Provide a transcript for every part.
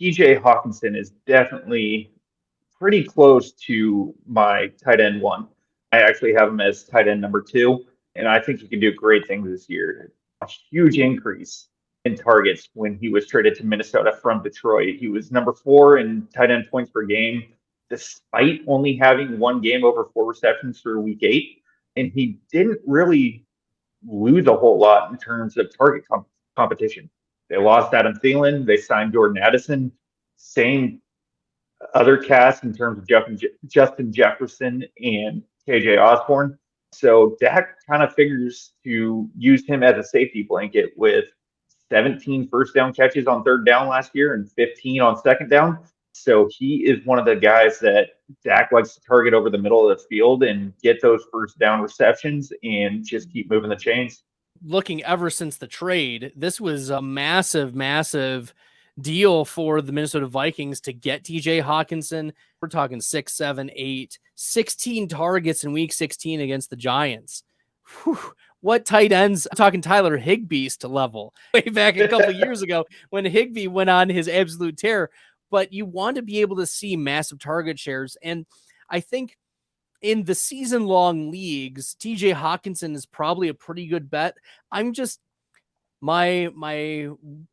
TJ Hockenson is definitely pretty close to my tight end one. I actually have him as tight end number two, and I think he can do great things this year. A huge increase in targets when he was traded to Minnesota from Detroit. He was number four in tight end points per game, despite only having one game over four receptions for week eight. And he didn't really lose a whole lot in terms of target competition. They lost Adam Thielen. They signed Jordan Addison. Same other cast in terms of Justin Jefferson and KJ Osborne. So Dak kind of figures to use him as a safety blanket with 17 first down catches on third down last year and 15 on second down. So he is one of the guys that Dak likes to target over the middle of the field and get those first down receptions and just keep moving the chains. Looking ever since the trade, this was a massive, massive deal for the Minnesota Vikings to get TJ Hockenson. We're talking 6, 7, 8, 16 targets in week 16 against the Giants. Whew. What tight ends? I'm talking Tyler Higbee's to level way back a couple years ago when Higbee went on his absolute tear. But you want to be able to see massive target shares. And I think in the season-long leagues, TJ Hockenson is probably a pretty good bet. I'm just my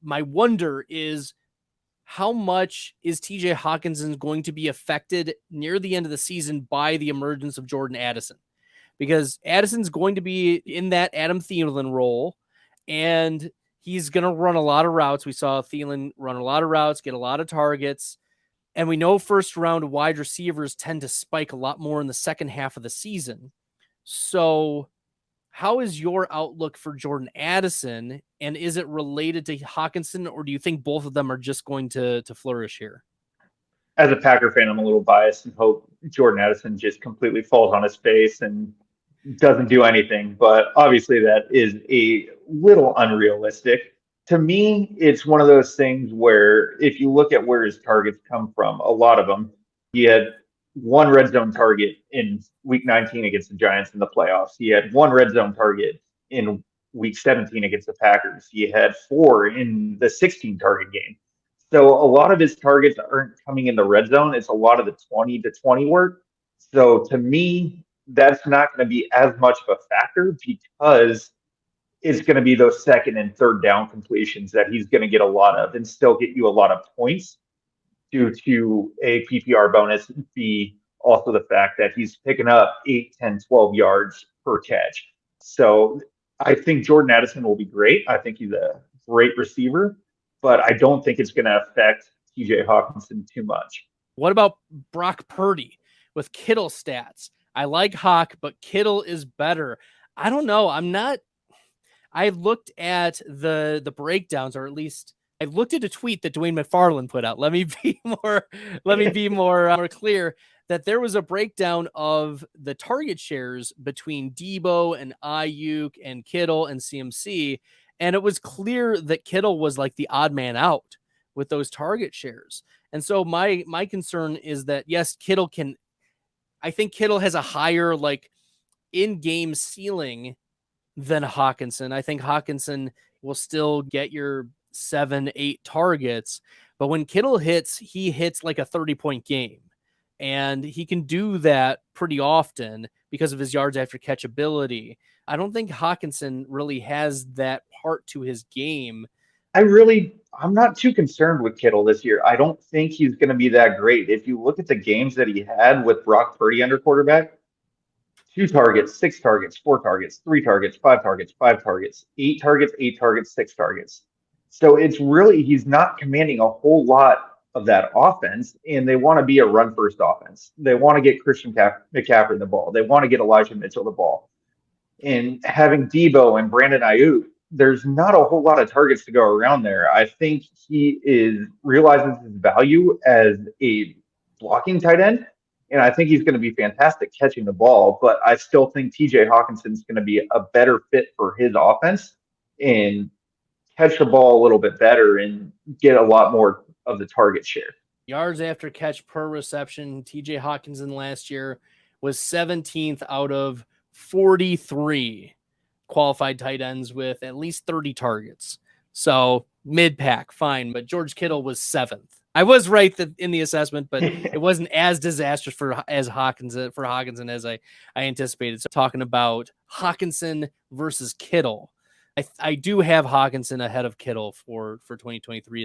wonder is how much is TJ Hockenson going to be affected near the end of the season by the emergence of Jordan Addison? Because Addison's going to be in that Adam Thielen role, and he's going to run a lot of routes. We saw Thielen run a lot of routes, get a lot of targets. And we know first round wide receivers tend to spike a lot more in the second half of the season. So how is your outlook for Jordan Addison? And is it related to Hockenson, or do you think both of them are just going to flourish here? As a Packer fan, I'm a little biased and hope Jordan Addison just completely falls on his face and doesn't do anything. But obviously, that is a little unrealistic. To me, it's one of those things where if you look at where his targets come from, a lot of them, he had one red zone target in week 19 against the Giants in the playoffs. He had one red zone target in week 17 against the Packers. He had four in the 16 target game. So a lot of his targets aren't coming in the red zone. It's a lot of the 20 to 20 work. So to me, that's not going to be as much of a factor because it's going to be those second and third down completions that he's going to get a lot of and still get you a lot of points due to a PPR bonus. B, also the fact that he's picking up 8, 10, 12 yards per catch. So I think Jordan Addison will be great. I think he's a great receiver, but I don't think it's going to affect TJ Hockenson too much. What about Brock Purdy with Kittle stats? I like Hawk, but Kittle is better. I don't know. I looked at the breakdowns, or at least I looked at a tweet that Dwayne McFarland put out. Let me be more clear that there was a breakdown of the target shares between Debo and Ayuk and Kittle and CMC. And it was clear that Kittle was like the odd man out with those target shares. And so my concern is that, yes, I think Kittle has a higher like in-game ceiling than Hockenson. I think Hockenson will still get your 7, 8 targets, but when Kittle hits, he hits like a 30-point game. And he can do that pretty often because of his yards after catch ability. I don't think Hockenson really has that part to his game. I'm not too concerned with Kittle this year. I don't think he's going to be that great. If you look at the games that he had with Brock Purdy under quarterback, 2 targets, 6 targets, 4 targets, 3 targets, 5 targets, 5 targets, 8 targets, 8 targets, 6 targets. So it's really, he's not commanding a whole lot of that offense, and they want to be a run-first offense. They want to get Christian McCaffrey the ball. They want to get Elijah Mitchell the ball. And having Debo and Brandon Ayuk, there's not a whole lot of targets to go around there. I think he realizes his value as a blocking tight end, and I think he's going to be fantastic catching the ball. But I still think TJ Hockenson is going to be a better fit for his offense and catch the ball a little bit better and get a lot more of the target share. Yards after catch per reception, TJ Hockenson last year was 17th out of 43 qualified tight ends with at least 30 targets. So mid-pack, fine. But George Kittle was 7th. I was right in the assessment, but it wasn't as disastrous for Hockenson as I anticipated. So talking about Hockenson versus Kittle, I do have Hockenson ahead of Kittle for 2023.